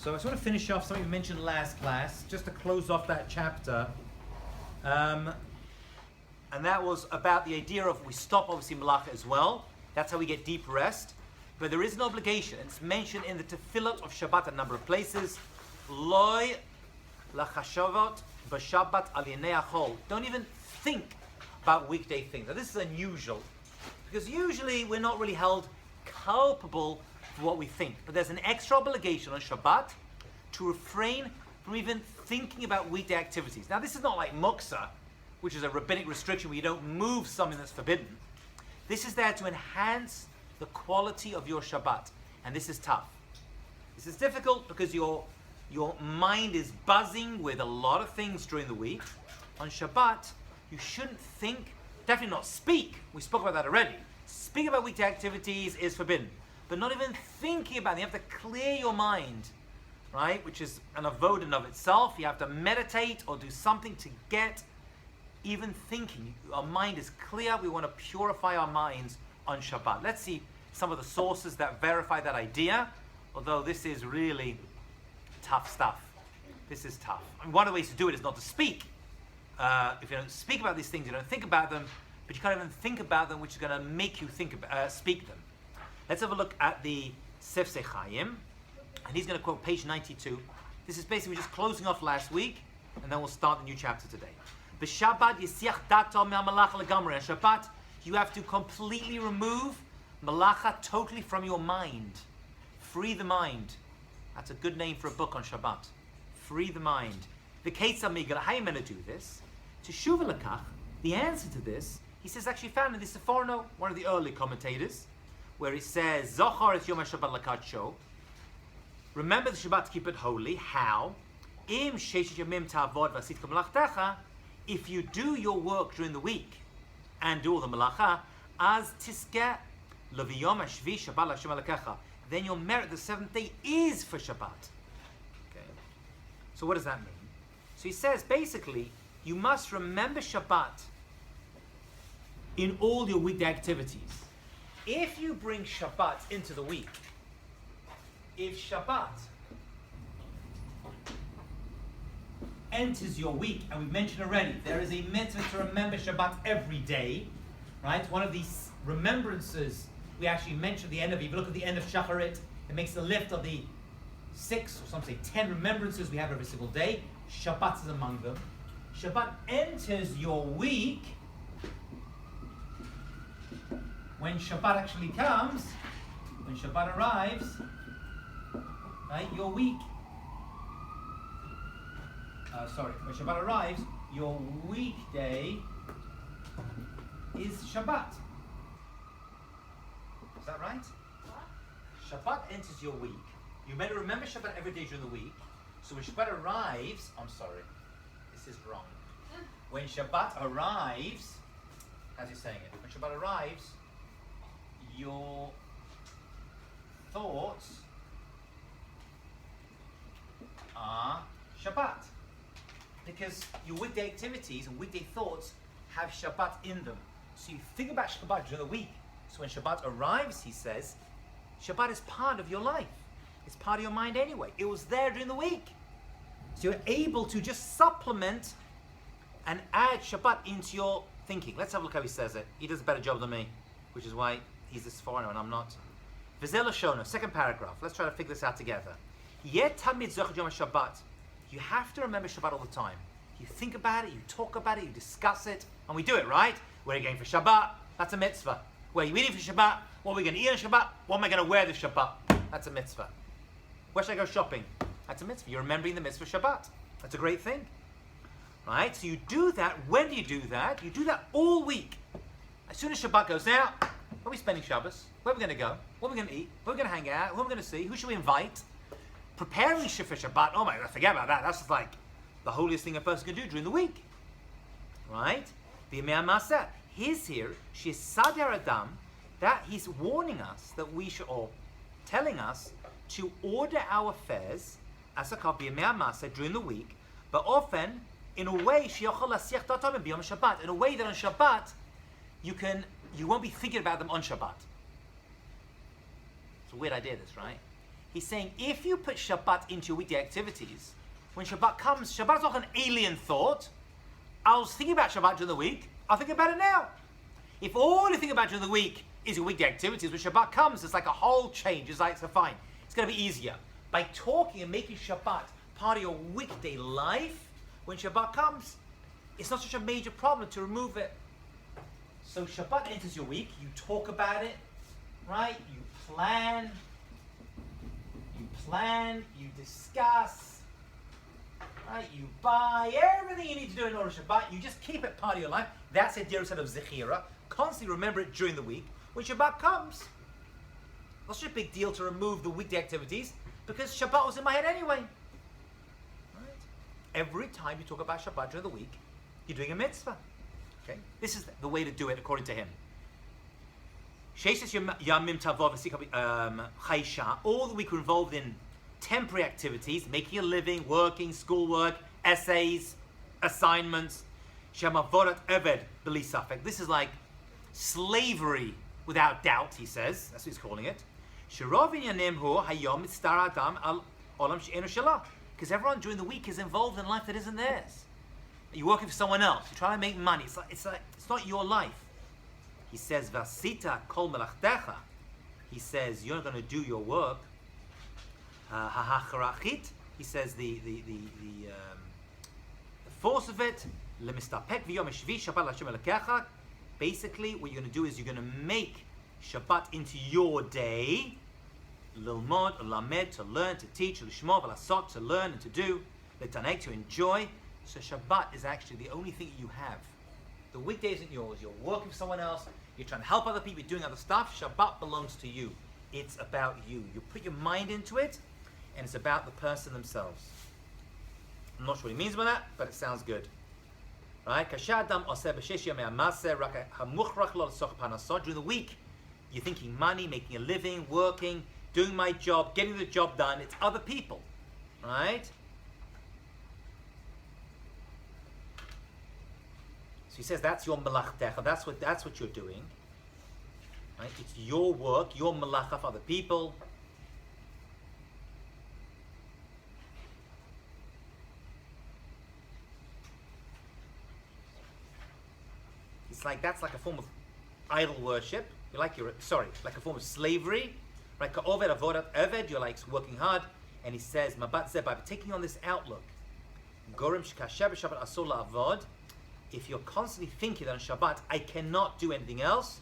So I just want to finish off something we mentioned last class, just to close off that chapter. And that was about the idea of we stop obviously malacha as well. That's how we get deep rest. But there is an obligation. It's mentioned in the tefillot of Shabbat a number of places. Loi lachashavot b'Shabbat al yinei achol. Don't even think about weekday things. Now this is unusual, because usually we're not really held culpable for what we think. But there's an extra obligation on Shabbat to refrain from even thinking about weekday activities. Now this is not like muksa, which is a rabbinic restriction where you don't move something that's forbidden. This is there to enhance the quality of your Shabbat. And this is tough. This is difficult because your mind is buzzing with a lot of things during the week. On Shabbat, you shouldn't think, definitely not speak. We spoke about that already. Speaking about weekday activities is forbidden. But not even thinking about it. You have to clear your mind, right? Which is an avodah in of itself. You have to meditate or do something to get even thinking. Our mind is clear. We want to purify our minds on Shabbat. Let's see some of the sources that verify that idea. Although this is really tough stuff. This is tough. I mean, one of the ways to do it is not to speak. If you don't speak about these things, you don't think about them. But you can't even think about them, which is going to make you speak them. Let's have a look at the Sefsei Chaim, and he's going to quote page 92. This is basically just closing off last week, and then we'll start the new chapter today. B'Shabbat yisiach dato me'amalacha legamre. On Shabbat, you have to completely remove malacha totally from your mind. Free the mind. That's a good name for a book on Shabbat. Free the mind. The Ketzah Migal, how are you going to do this? Teshuva lekach, the answer to this, he says actually found in the Seforno, one of the early commentators, where he says, Zohar es Yom HaShabbat lakadsho. Remember the Shabbat to keep it holy. How? Im sheshet yamim ta'avod v'asit k'malachtecha. If you do your work during the week and do all the malacha, az tiskeh leviyom hashvi Shabbat l'Hashem alakecha. Then your merit the seventh day is for Shabbat. Okay. So what does that mean? So he says basically you must remember Shabbat in all your weekday activities. If you bring Shabbat into the week, if Shabbat enters your week, and we've mentioned already, there is a mitzvah to remember Shabbat every day, right? One of these remembrances we actually mentioned at the end of, if you look at the end of Shacharit, it makes the list of the 6, or some say 10 remembrances we have every single day. Shabbat is among them. Shabbat enters your week. When Shabbat actually comes, when Shabbat arrives, right, your week, when Shabbat arrives, your weekday is Shabbat. Is that right? What? Shabbat enters your week. You better remember Shabbat every day during the week. So when Shabbat arrives, I'm sorry, this is wrong. When Shabbat arrives, as he's saying it, when Shabbat arrives, your thoughts are Shabbat. Because your weekday activities and weekday thoughts have Shabbat in them. So you think about Shabbat during the week. So when Shabbat arrives, he says, Shabbat is part of your life. It's part of your mind anyway. It was there during the week. So you're able to just supplement and add Shabbat into your thinking. Let's have a look how he says it. He does a better job than me, which is why he's this foreigner and I'm not. V'zeh Lashona, second paragraph. Let's try to figure this out together. Yet tamid zochad yom Shabbat. You have to remember Shabbat all the time. You think about it, you talk about it, you discuss it, and we do it, right? Where are you going for Shabbat? That's a mitzvah. Where are you eating for Shabbat? What are we going to eat on Shabbat? What am I going to wear this Shabbat? That's a mitzvah. Where should I go shopping? That's a mitzvah. You're remembering the mitzvah Shabbat. That's a great thing. Right? So you do that. When do you do that? You do that all week. As soon as Shabbat goes out, where are we spending Shabbos? Where are we going to go? What are we going to eat? Where are we going to hang out? Who are we going to see? Who should we invite? Preparing for Shabbat, oh my God, forget about that. That's just like the holiest thing a person can do during the week. Right? B'yamei ha'maseh. His here, she's Sadar Adam, that he's warning us that we should, or telling us to order our affairs as a copy of Shabbat during the week, but often in a way Shabbat, in a way that on Shabbat you won't be thinking about them on Shabbat. It's a weird idea, this, right? He's saying if you put Shabbat into your weekday activities, when Shabbat comes, Shabbat is not an alien thought. I was thinking about Shabbat during the week, I'll think about it now. If all you think about during the week is your weekday activities, when Shabbat comes, it's like a whole change. It's like, so fine, it's going to be easier. By talking and making Shabbat part of your weekday life, when Shabbat comes, it's not such a major problem to remove it. So Shabbat enters your week, you talk about it, right? You plan, you discuss, right? You buy everything you need to do in order to Shabbat. You just keep it part of your life. That's a dear set of Zechira. Constantly remember it during the week. When Shabbat comes, not such a big deal to remove the weekday activities because Shabbat was in my head anyway. Right? Every time you talk about Shabbat during the week, you're doing a mitzvah. Okay? This is the way to do it according to him. All the week we're involved in temporary activities, making a living, working, schoolwork, essays, assignments. This is like slavery without doubt, he says. That's what he's calling it. Because everyone during the week is involved in life that isn't theirs. You're working for someone else. You're trying to make money. It's not your life. He says, "Vasita kol melachtecha." He says, "You're going to do your work." He says the force of it. Basically, what you're going to do is you're going to make Shabbat into your day. Lilmod, lamed, to learn, to teach, lishmor, v'lasot, to learn and to do, letanek, to enjoy. So Shabbat is actually the only thing that you have. The weekday isn't yours. You're working for someone else. You're trying to help other people. You're doing other stuff. Shabbat belongs to you. It's about you. You put your mind into it, and it's about the person themselves. I'm not sure what he means by that, but it sounds good. Right? During the week, you're thinking money, making a living, working, doing my job, getting the job done. It's other people. Right? So he says that's your melachtecha. That's what you're doing. Right? It's your work, your melacha for other people. It's like that's like a form of idol worship. Like a form of slavery. Right? Ka'oved avodat eved. You're like working hard. And he says, Mabat zeh, by taking on this outlook, Gorim shekasher b'Shabbat asur la'avod. If you're constantly thinking that on Shabbat, I cannot do anything else.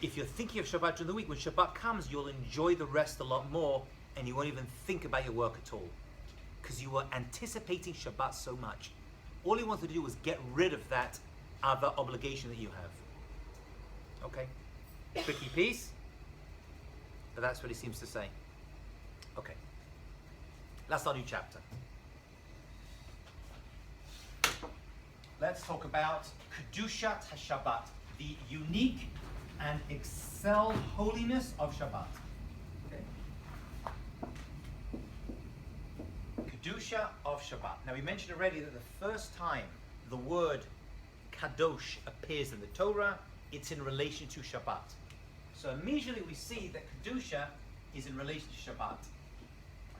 If you're thinking of Shabbat during the week, when Shabbat comes, you'll enjoy the rest a lot more, and you won't even think about your work at all, because you were anticipating Shabbat so much. All you wanted to do was get rid of that other obligation that you have. Okay, tricky piece, but that's what he seems to say. Okay, that's our new chapter. Let's talk about Kedushat HaShabbat, the unique and excelled holiness of Shabbat. Okay. Kedusha of Shabbat. Now we mentioned already that the first time the word Kadosh appears in the Torah, it's in relation to Shabbat. So immediately we see that Kedusha is in relation to Shabbat.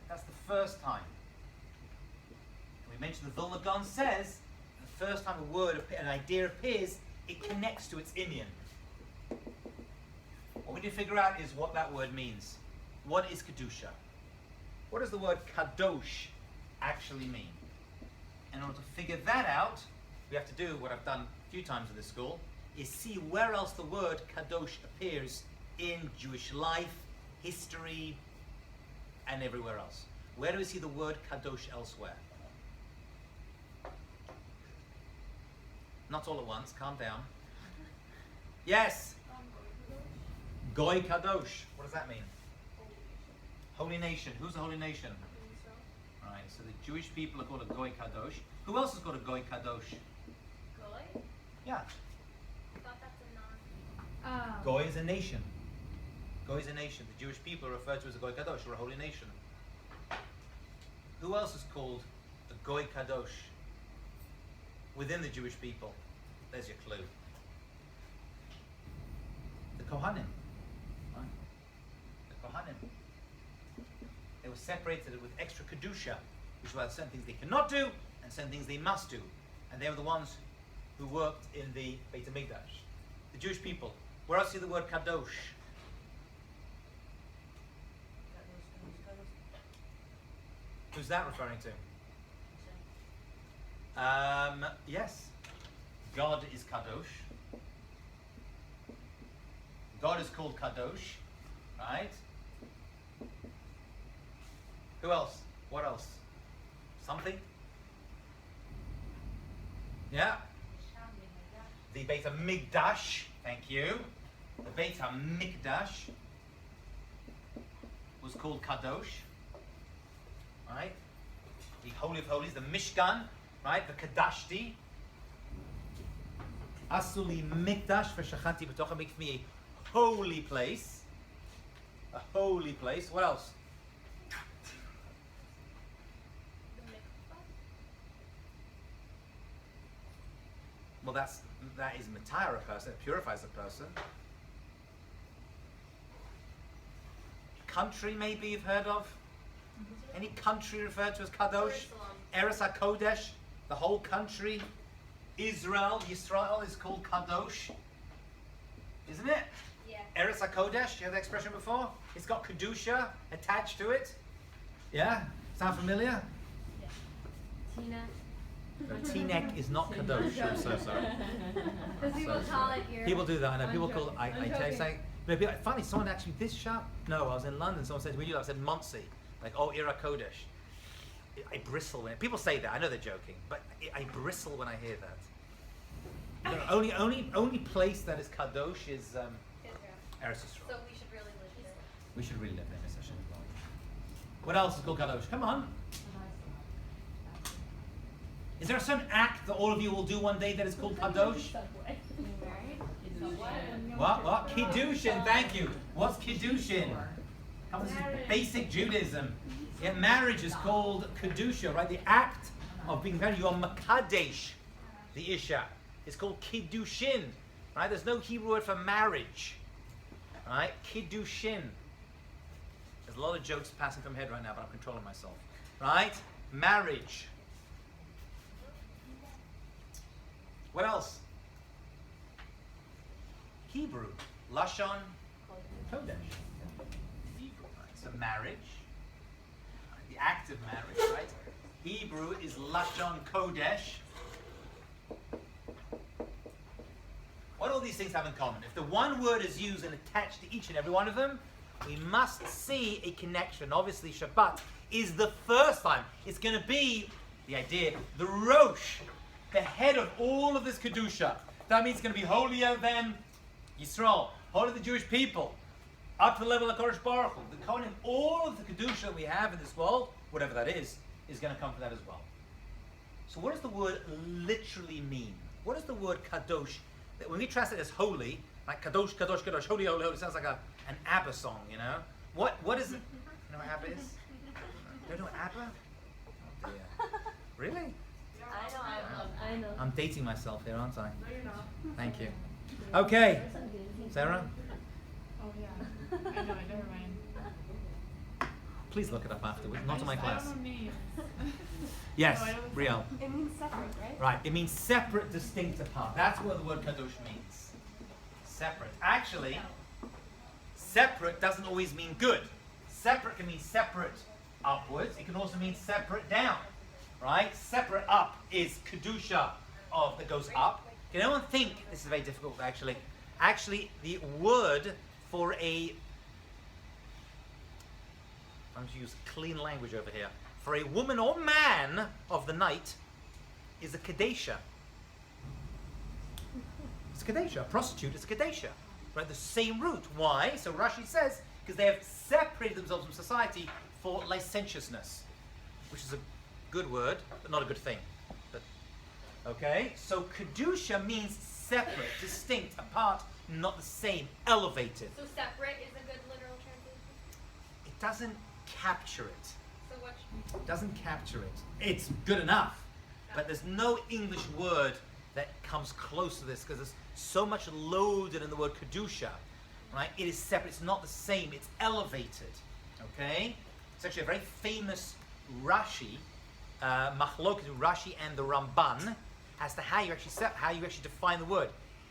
That's the first time. We mentioned the Vilna Gaon says the first time an idea appears, it connects to its inyan. What we need to figure out is what that word means. What is Kedusha? What does the word Kadosh actually mean? In order to figure that out, we have to do what I've done a few times in this school, is see where else the word Kadosh appears in Jewish life, history, and everywhere else. Where do we see the word Kadosh elsewhere? Not all at once, calm down. Yes? Goy Kadosh. What does that mean? Holy nation. Who's the holy nation? Right, so the Jewish people are called a Goy Kadosh. Who else is called a Goy Kadosh? Goy? Yeah. I thought that's a non... Goy is a nation. Goy is a nation. The Jewish people are referred to as a Goy Kadosh, or a holy nation. Who else is called a Goy Kadosh within the Jewish people? There's your clue. The Kohanim. were separated with extra kedusha, which were certain things they cannot do and certain things they must do. And they were the ones who worked in the Beit HaMikdash. The Jewish people. Where else do you see the word kadosh? Who's that referring to? Yes. God is kadosh. God is called kadosh, right? Who else? What else? Something? Yeah? The Beit HaMikdash, thank you. The Beit HaMikdash was called kadosh, right? The Holy of Holies, the Mishkan, right? The Kadashti. Asuli Mikdash v'shachanti b'tocha, make me a holy place. A holy place. What else? Well, that is matire a person. It purifies a person. Country, maybe you've heard of. Any country referred to as kadosh? Eretz HaKodesh, the whole country. Israel, Yisrael is called kadosh, isn't it? Yeah. Eretz HaKodesh, you heard that expression before? It's got kedusha attached to it. Yeah? Sound familiar? Tina. Teaneck is not kadosh. I'm so sorry. Because people call it your... People do that. I know. People call. I tell you something. But it'd be like, funny. Someone actually this shop. No, I was in London. Someone said, "We do." I said, "Monsey." Like, oh, Ira Kodesh. I bristle when people say that. I know they're joking, but I bristle when I hear that. No, only place that is kadosh is Israel. Eretz Yisrael. So we should really live there. We should really live there, Miss Hashem. What else is called kadosh? Come on. Is there a certain act that all of you will do one day that is called kadosh? What? Kiddushin, thank you. What's Kiddushin? Comes from basic Judaism. Yeah, marriage is called Kedusha, right? The act of being married. You're Makadesh, the Isha. It's called Kiddushin, right? There's no Hebrew word for marriage, right? Kiddushin. There's a lot of jokes passing from my head right now, but I'm controlling myself, right? Marriage. What else? Hebrew. Lashon Kodesh. Hebrew, right? So marriage. The act of marriage, right? Hebrew is Lashon Kodesh. What do all these things have in common? If the one word is used and attached to each and every one of them, we must see a connection. Obviously, Shabbat is the first time. It's going to be, the idea, the Rosh, the head of all of this Kedusha. That means it's going to be holier than Yisrael, holy of the Jewish people, up to the level of Kodesh Baruch Hu. The Kohanim, all of the Kedusha that we have in this world, whatever that is going to come from that as well. So what does the word literally mean? What does the word Kadosh, that when we translate it as holy, like Kadosh, Kadosh, Kadosh, holy, holy, holy, it sounds like an ABBA song, you know? What is it? You know what ABBA is? You don't know what ABBA? Oh dear. Really? I know. I'm dating myself here, aren't I? No, you're not. Thank you. Okay. Sarah? Oh, yeah. I know, never mind. Please look it up afterwards. Not in my I class. don't know names. Yes, No, I don't- Riel. It means separate, right? Right, it means separate, distinct, apart. That's what the word kadosh means. Separate. Actually, separate doesn't always mean good. Separate can mean separate upwards. It can also mean separate down. Right? Separate up is kedusha of that goes up. Can anyone think, this is very difficult actually, the word for a, I'm going to use clean language over here, for a woman or man of the night is a kadesha. It's a kadesha. A prostitute is a kadesha. Right? The same root. Why? So Rashi says, because they have separated themselves from society for licentiousness, which is a good word, but not a good thing. But, okay? So kedusha means separate, distinct, apart, not the same, elevated. So separate is a good literal translation? It doesn't capture it. So what? It doesn't capture it. It's good enough, but there's no English word that comes close to this because there's so much loaded in the word kedusha, right? It is separate. It's not the same. It's elevated. Okay. It's actually a very famous Rashi, machloket Rashi and the Ramban, as to how you actually define the word.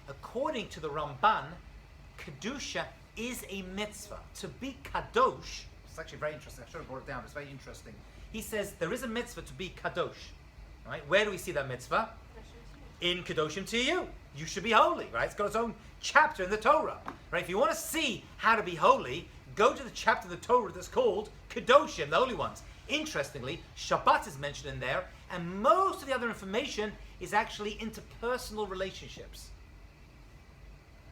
According to the Ramban, kedusha is a mitzvah. To be kadosh, it's actually very interesting. I should have brought it down, but it's very interesting. He says there is a mitzvah to be kadosh. Right? Where do we see that mitzvah? In Kedoshim to you. You should be holy, right? It's got its own chapter in the Torah. Right? If you want to see how to be holy, go to the chapter of the Torah that's called Kedoshim, the holy ones. Interestingly, Shabbat is mentioned in there, and most of the other information is actually interpersonal relationships.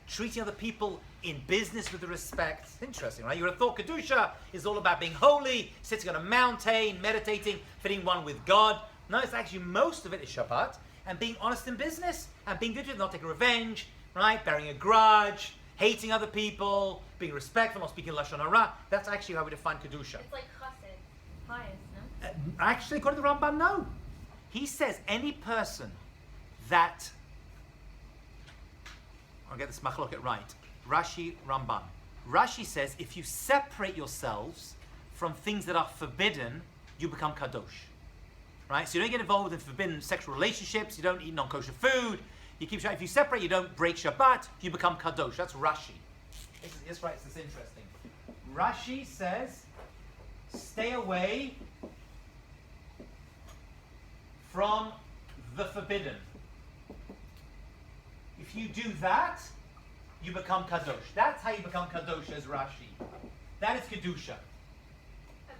Treating other people in business with respect. Interesting, right? You would have thought Kedusha is all about being holy, sitting on a mountain, meditating, fitting one with God. No, it's actually most of it is Shabbat, and being honest in business, and being good with not taking revenge, right? Bearing a grudge, hating other people, being respectful, not speaking Lashon Hara. That's actually how we define Kedusha. It's like chesed, pious, no? Actually, according to the Ramban, no. He says any person that, I'll get this machloket right, Rashi, Ramban. Rashi says if you separate yourselves from things that are forbidden, you become kadosh. Right? So you don't get involved in forbidden sexual relationships, you don't eat non-kosher food, you keep, if you separate, you don't break Shabbat, you become kadosh. That's Rashi. This right, this is interesting. Rashi says, stay away from the forbidden. If you do that, you become kadosh. That's how you become kadosh as Rashi. That is kedusha.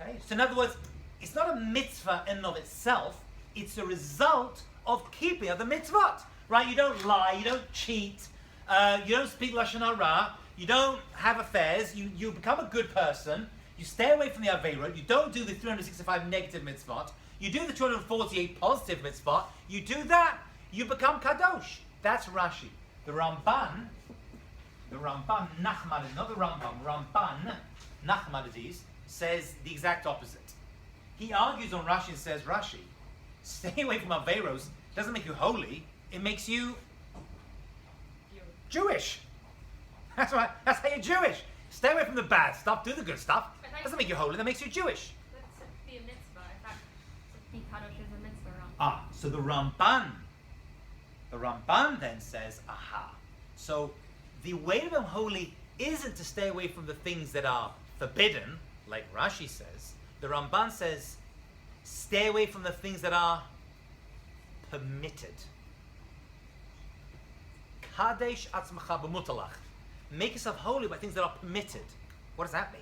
Okay? So in other words, it's not a mitzvah in and of itself. It's a result of keeping other mitzvot. Right? You don't lie. You don't cheat. You don't speak lashon hara. You don't have affairs. You become a good person. You stay away from the aveirot. You don't do the 365 negative mitzvot. You do the 248 positive mitzvot. You do that, you become kadosh. That's Rashi. The Ramban, Nachmanides, not the Ramban, Nachmanides, says the exact opposite. He argues on Rashi and says, Rashi, stay away from Averos doesn't make you holy, it makes you Jewish. That's right, that's how you're Jewish. Stay away from the bad stuff, do the good stuff. Doesn't make you holy, that makes you Jewish. That's be a mitzvah. In fact, to be kadosh is a mitzvah. So the Ramban then says, aha. So the way to become holy isn't to stay away from the things that are forbidden, like Rashi says. The Ramban says, stay away from the things that are permitted. Kadesh atzmacha b'mutalach. Make yourself holy by things that are permitted. What does that mean?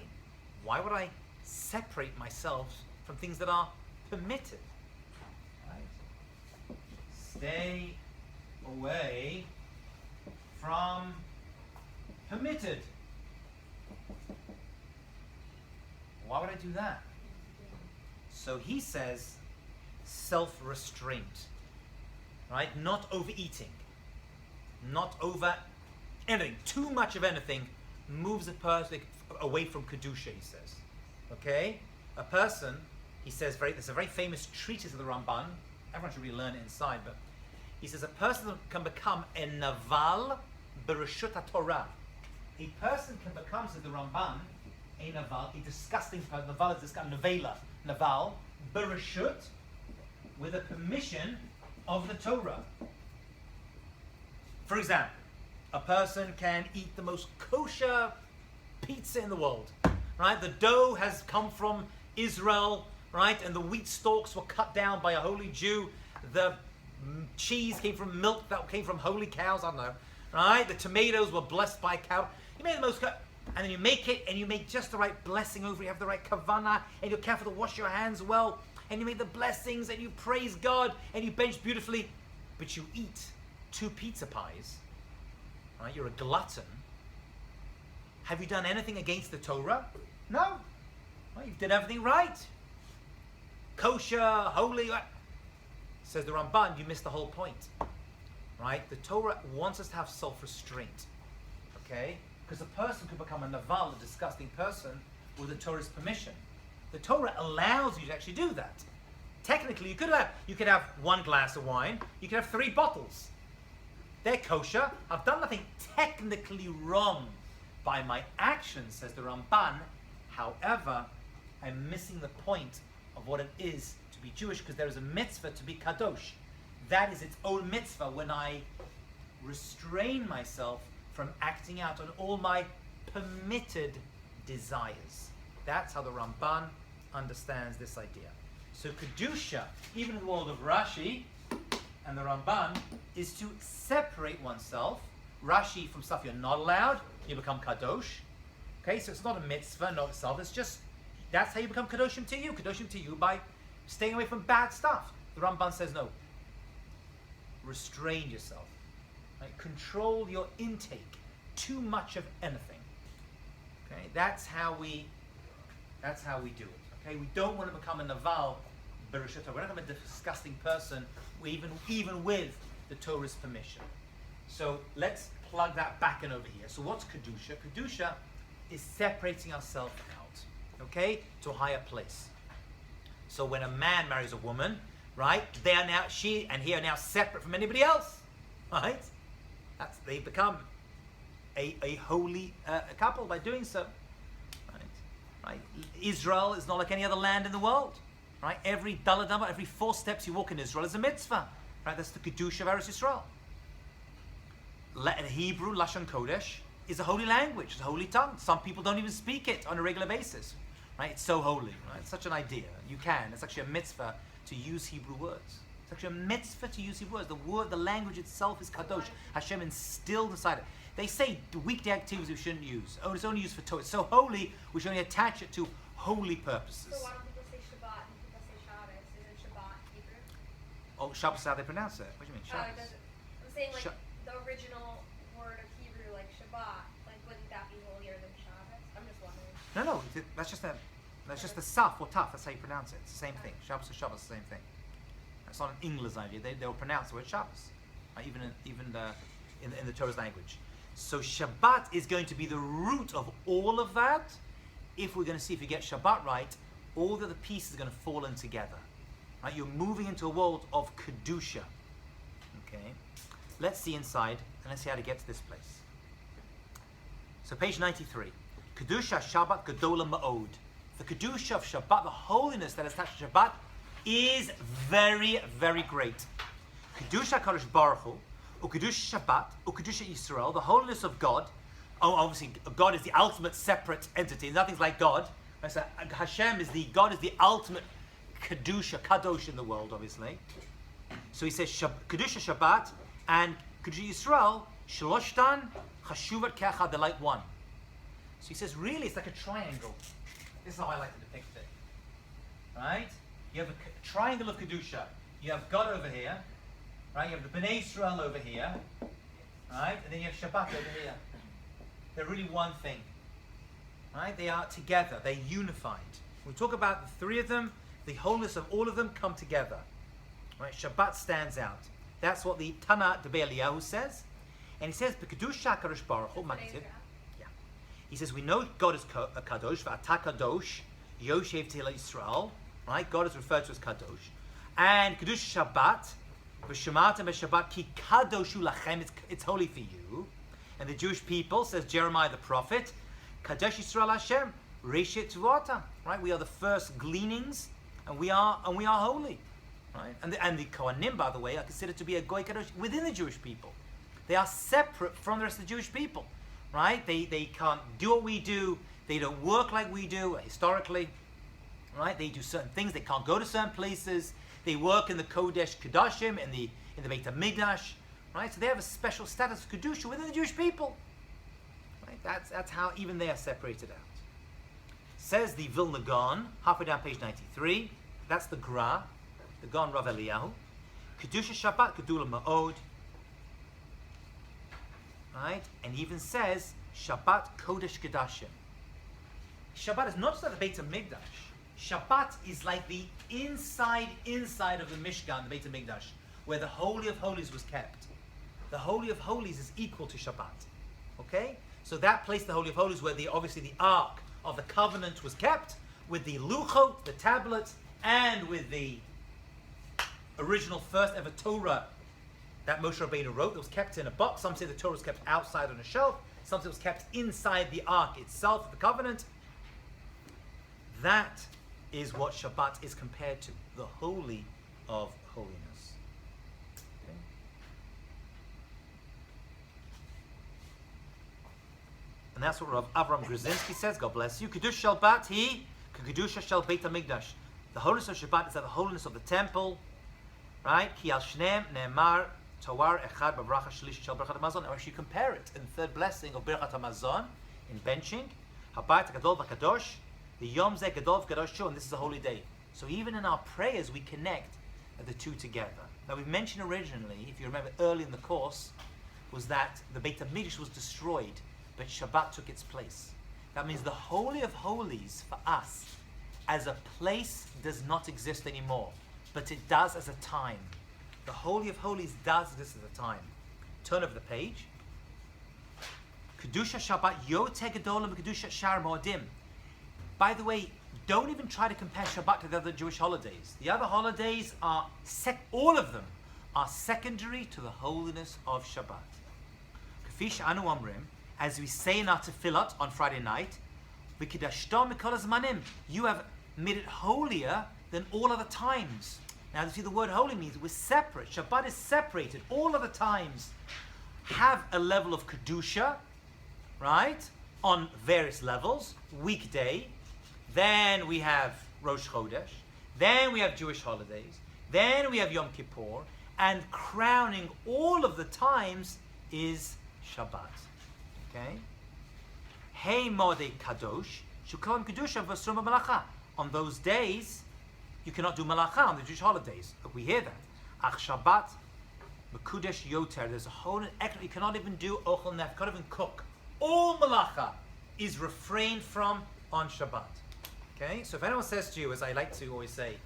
Why would I separate myself from things that are permitted? Right? Stay away from permitted. Why would I do that? So he says self-restraint. Right? Not overeating. Not over anything. Too much of anything moves a person away from Kedusha, he says. Okay? A person, he says, there's a very famous treatise of the Ramban. Everyone should really learn it inside, but he says a person can become a naval bereshut HaTorah. A person can become, says the Ramban, a naval, a disgusting person. Naval is disgusting. Naval, bereshut, with the permission of the Torah. For example, a person can eat the most kosher pizza in the world, right? The dough has come from Israel, right? And the wheat stalks were cut down by a holy Jew. The cheese came from milk that came from holy cows, I don't know, right? The tomatoes were blessed by cow. You made the most, and then you make it, and you make just the right blessing over it. You have the right kavanah, and you're careful to wash your hands well, and you make the blessings, and you praise God, and you bench beautifully, but you eat 2 pizza pies, right? You're a glutton. Have you done anything against the Torah? No. Well, you've done everything right. Kosher, holy. Says the Ramban, you missed the whole point. Right? The Torah wants us to have self-restraint. Okay? Because a person could become a naval, a disgusting person, with the Torah's permission. The Torah allows you to actually do that. Technically, you could have 1 glass of wine, you could have 3 bottles. They're kosher. I've done nothing technically wrong by my actions, says the Ramban. However, I'm missing the point of what it is to be Jewish, because there is a mitzvah to be kadosh. That is its own mitzvah when I restrain myself from acting out on all my permitted desires. That's how the Ramban understands this idea. So Kedusha, even in the world of Rashi and the Ramban, is to separate oneself. Rashi, from stuff you're not allowed, you become kadosh. Okay, so it's not a mitzvah, not itself. It's just, that's how you become kadoshim to you. Kadoshim to you by staying away from bad stuff. The Ramban says no. Restrain yourself. Right? Control your intake. Too much of anything. Okay, that's how we do it. Okay, we don't want to become a naval bereshit. We're not going to be a disgusting person, even with the Torah's permission. So let's plug that back in over here. So what's kedusha? Kedusha is separating ourselves out, okay, to a higher place. So when a man marries a woman, right, they are now, she and he are now separate from anybody else, right? They become a holy couple by doing so, right? Israel is not like any other land in the world, right? Every daladama, every 4 steps you walk in Israel is a mitzvah, right? That's the kedusha of Eretz Yisrael. Hebrew, Lashon Kodesh, is a holy language, it's a holy tongue. Some people don't even speak it on a regular basis, right? It's so holy, right? It's such an idea. You can. It's actually a mitzvah to use Hebrew words. It's actually a mitzvah to use Hebrew words. The language itself is kadosh. Hashem instilled inside it. They say the weekday activities we shouldn't use. Oh, it's only used for Torah. It's so holy, we should only attach it to holy purposes. So why don't people say Shabbat and people say Shabbos? Isn't Shabbat Hebrew? Oh, Shabbos is how they pronounce it. What do you mean, It Shabbos? doesn't. I'm saying like the original word of Hebrew, like Shabbat, like wouldn't that be holier than Shabbos? I'm just wondering. No, that's just the saf or taf. That's how you pronounce it. It's the same thing. Shabbos or Shabbos, the same thing. It's not an English idea. They'll pronounce the word Shabbos, even in the Torah's language. So Shabbat is going to be the root of all of that. If we're going to see if you get Shabbat right, all of the pieces are going to fall in together. Right? You're moving into a world of Kedusha. Okay? Let's see inside, and let's see how to get to this place. So page 93. Kedusha Shabbat Gedola Ma'od. The Kedusha of Shabbat, the holiness that is attached to Shabbat, is very, very great. Kedusha Kadosh Baruch Hu, Kedusha Shabbat, Kedusha Yisrael, the holiness of God. Oh, obviously, God is the ultimate separate entity. Nothing's like God. So Hashem is God is the ultimate Kedusha, Kadosh in the world, obviously. So he says Kedusha Shabbat and Kedusha Yisrael, Shaloshtan, Chashuvat Ke'achad, they're like one. So he says, really, it's like a triangle. This is how I like to depict it. Right? You have a triangle of Kedusha. You have God over here. Right? You have the Bnei Israel over here. Right? And then you have Shabbat over here. They're really one thing. Right? They are together. They're unified. When we talk about the 3 of them, the wholeness of all of them come together. Right? Shabbat stands out. That's what the Tana de Eliyahu says. And he says, B'kedusha Kadosh Baruch Hu, he says, we know God is a Kadosh, V'ata Kadosh, Yoshev Tehillah Yisrael, right? God is referred to as Kadosh. And Kedush Shabbat, V'shematem B'Shabbat, Ki Kadoshu Lachem, it's holy for you. And the Jewish people, says Jeremiah the prophet, Kadosh Yisrael Hashem, Reshit Tvata, right? We are the first gleanings, and we are holy, right? And the Kohanim, by the way, are considered to be a Goy Kadosh within the Jewish people. They are separate from the rest of the Jewish people. Right? They can't do what we do. They don't work like we do historically. Right? They do certain things. They can't go to certain places. They work in the Kodesh Kedoshim, in the Beit HaMikdash. Right? So they have a special status of Kedusha within the Jewish people. Right? That's how even they are separated out. Says the Vilna Gaon, halfway down page 93. That's the Gra, the Gaon Rav Eliyahu. Kedusha Shabbat Gedula Ma'od. Right? And even says Shabbat Kodesh Kedashim. Shabbat is not just like the Beit HaMikdash. Shabbat is like the inside of the Mishkan, the Beit HaMikdash, where the Holy of Holies was kept. The Holy of Holies is equal to Shabbat. Okay? So that place, the Holy of Holies, where obviously the Ark of the Covenant was kept, with the Luchot, the tablets, and with the original first ever Torah that Moshe Rabbeinu wrote, that was kept in a box. Some say the Torah was kept outside on a shelf. Some say it was kept inside the ark itself, the covenant. That is what Shabbat is compared to, the holy of holiness. Okay. And that's what Rav Avram Grzinski says, God bless you. Kedush Shabbat he, Kedusha shel Beit HaMikdash. The holiness of Shabbat is that the holiness of the temple, right? Ki al shneim ne'emar tawar echad b'bracha shlish shel Birchat HaMazon. And if you compare it in the third blessing of Birchat HaMazon, in benching, Habayit HaGadol v'Kadosh, the Yom Zeh Gadol v'Kadosh Shu, and this is a holy day. So even in our prayers, we connect the two together. Now we mentioned originally, if you remember early in the course, was that the Beit HaMikdash was destroyed, but Shabbat took its place. That means the Holy of Holies for us as a place does not exist anymore, but it does as a time. The Holy of Holies does this as a time. Turn over the page. Kedusha Shabbat Yoter Gedolim Kedusha Shar Moedim. By the way, don't even try to compare Shabbat to the other Jewish holidays. The other holidays are, all of them, are secondary to the holiness of Shabbat. Kafish Anu Amrim, as we say in our tefillot on Friday night, you have made it holier than all other times. Now, you see, the word holy means we're separate. Shabbat is separated. All other times have a level of Kedusha, right? On various levels. Weekday. Then we have Rosh Chodesh. Then we have Jewish holidays. Then we have Yom Kippur. And crowning all of the times is Shabbat. Okay? Hey Modei Kadosh, Shukam Kedusha v'Srum Malacha. On those days, you cannot do Malacha on the Jewish holidays. But we hear that. Ach Shabbat, Mekudesh Yoter. There's a whole extra. You cannot even do Ochel Nef. You can't even cook. All Malacha is refrained from on Shabbat. Okay? So if anyone says to you, as I like to always say,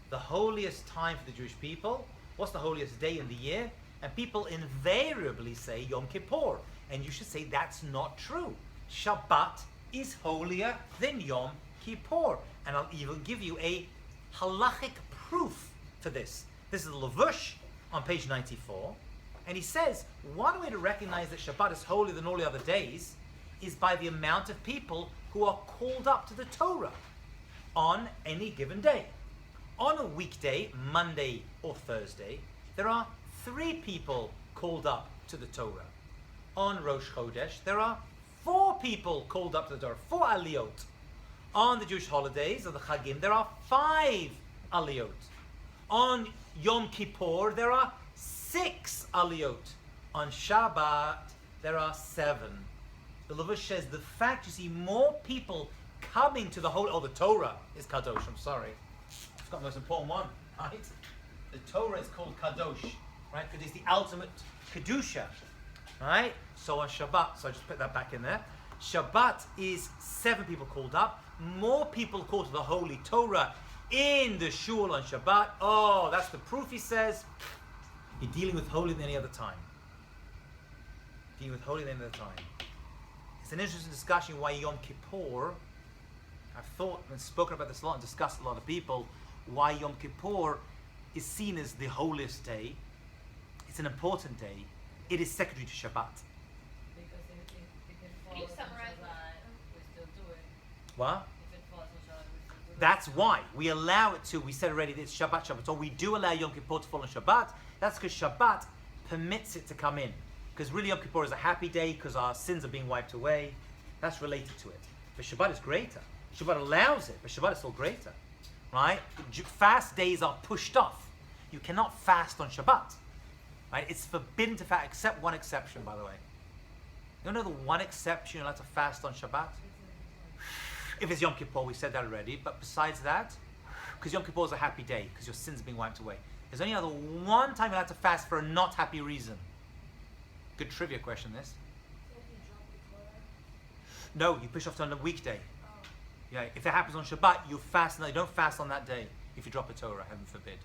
the holiest time for the Jewish people, what's the holiest day in the year? And people invariably say Yom Kippur. And you should say that's not true. Shabbat is holier than Yom Kippur. And I'll even give you a halachic proof for this. This is Levush on page 94. And he says, one way to recognize that Shabbat is holier than all the other days is by the amount of people who are called up to the Torah on any given day. On a weekday, Monday or Thursday, there are 3 people called up to the Torah. On Rosh Chodesh, there are 4 people called up to the Torah, 4 aliyot. On the Jewish holidays, or the Chagim, there are 5 aliyot. On Yom Kippur, there are 6 aliyot. On Shabbat, there are 7. The Levush says the fact you see more people coming to the the Torah is Kadosh, I'm sorry. I've got the most important one, right? The Torah is called Kadosh, right? Because it's the ultimate Kedusha, right? So on Shabbat, so I just put that back in there. Shabbat is 7 people called up. More people called to the Holy Torah in the shul on Shabbat. Oh, that's the proof, he says. You're dealing with holy than any other time. Dealing with holy than any other time. It's an interesting discussion why Yom Kippur, I've thought and spoken about this a lot and discussed with a lot of people, why Yom Kippur is seen as the holiest day. It's an important day. It is secondary to Shabbat. Because if it falls Can you on summarize Shabbat, we still do it. What? If it falls on Shabbat, we still do it. That's why we allow it to. We said already that it's Shabbat. So we do allow Yom Kippur to fall on Shabbat. That's because Shabbat permits it to come in. Because really Yom Kippur is a happy day because our sins are being wiped away. That's related to it. But Shabbat is greater. Shabbat allows it, but Shabbat is still greater. Right? Fast days are pushed off. You cannot fast on Shabbat. Right? It's forbidden to fast, except one exception, by the way. You know the one exception you're allowed to fast on Shabbat? If it's Yom Kippur, we said that already. But besides that, because Yom Kippur is a happy day, because your sins are being wiped away. There's only other one time you're allowed to fast for a not happy reason. Good trivia question, this. No, you push off to on a weekday. Yeah, if it happens on Shabbat, you fast. No, you don't fast on that day if you drop a Torah, heaven forbid.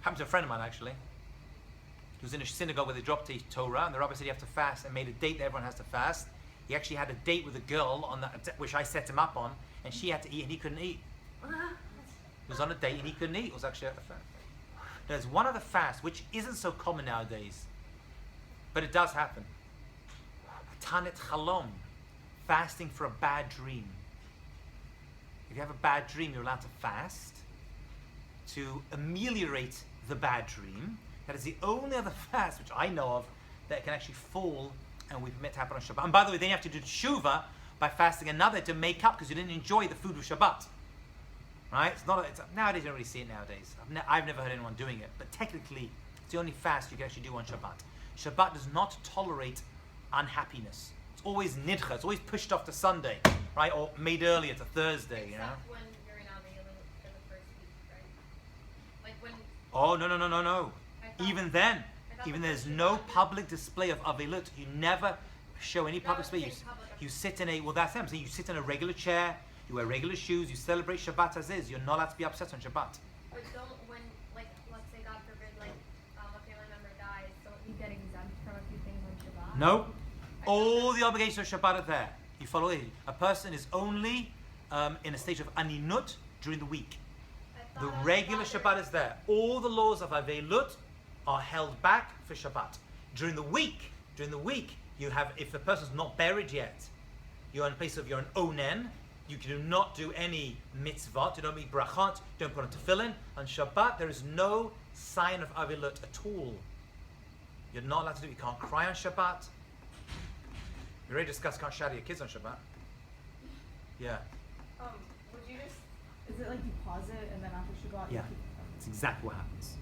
Happened to a friend of mine, actually. He was in a synagogue where they dropped a Torah, and the rabbi said you have to fast, and made a date that everyone has to fast. He actually had a date with a girl on that, which I set him up on, and she had to eat, and he couldn't eat. He was on a date, and he couldn't eat. It was actually a fast. There's one other fast, which isn't so common nowadays, but it does happen. Tanit Chalom, fasting for a bad dream. if you have a bad dream, you're allowed to fast to ameliorate the bad dream. That is the only other fast which I know of that can actually fall and we permit to happen on Shabbat. And by the way, then you have to do tshuva by fasting another to make up because you didn't enjoy the food of Shabbat. Right? Nowadays you don't really see it nowadays. I've never heard anyone doing it, but technically it's the only fast you can actually do on Shabbat. Shabbat does not tolerate unhappiness. It's always nidcha. It's always pushed off to Sunday, right? Or made earlier to Thursday. You know. Except when you're in Avilu for the first week, right? Like when. Oh no. I thought- Even then, I thought even the there's first no week- public display of Avilut. You never show any No, public I'm display. saying public. You sit in a, well that's them. So you sit in a regular chair, you wear regular shoes, you celebrate Shabbat as is. You're not allowed to be upset on Shabbat. But don't when like let's say God forbid like a family member dies, don't you get exempt from a few things on Shabbat? No. All the obligations of Shabbat are there. You follow it. A person is only in a state of aninut during the week. I The thought on regular Shabbat Shabbat is there. All the laws of Avelut are held back for Shabbat. During the week, you have, if the person's not buried yet, you're in a place of you're an onen, you do not do any mitzvot, you don't make brachot, don't put on tefillin. On Shabbat, there is no sign of Avelut at all. You're not allowed to do it. You can't cry on Shabbat. We already discussed can't shout at your kids on Shabbat. Yeah. Would you just? Is it like you pause it and then after Shabbat? Yeah. You keep, That's exactly what happens.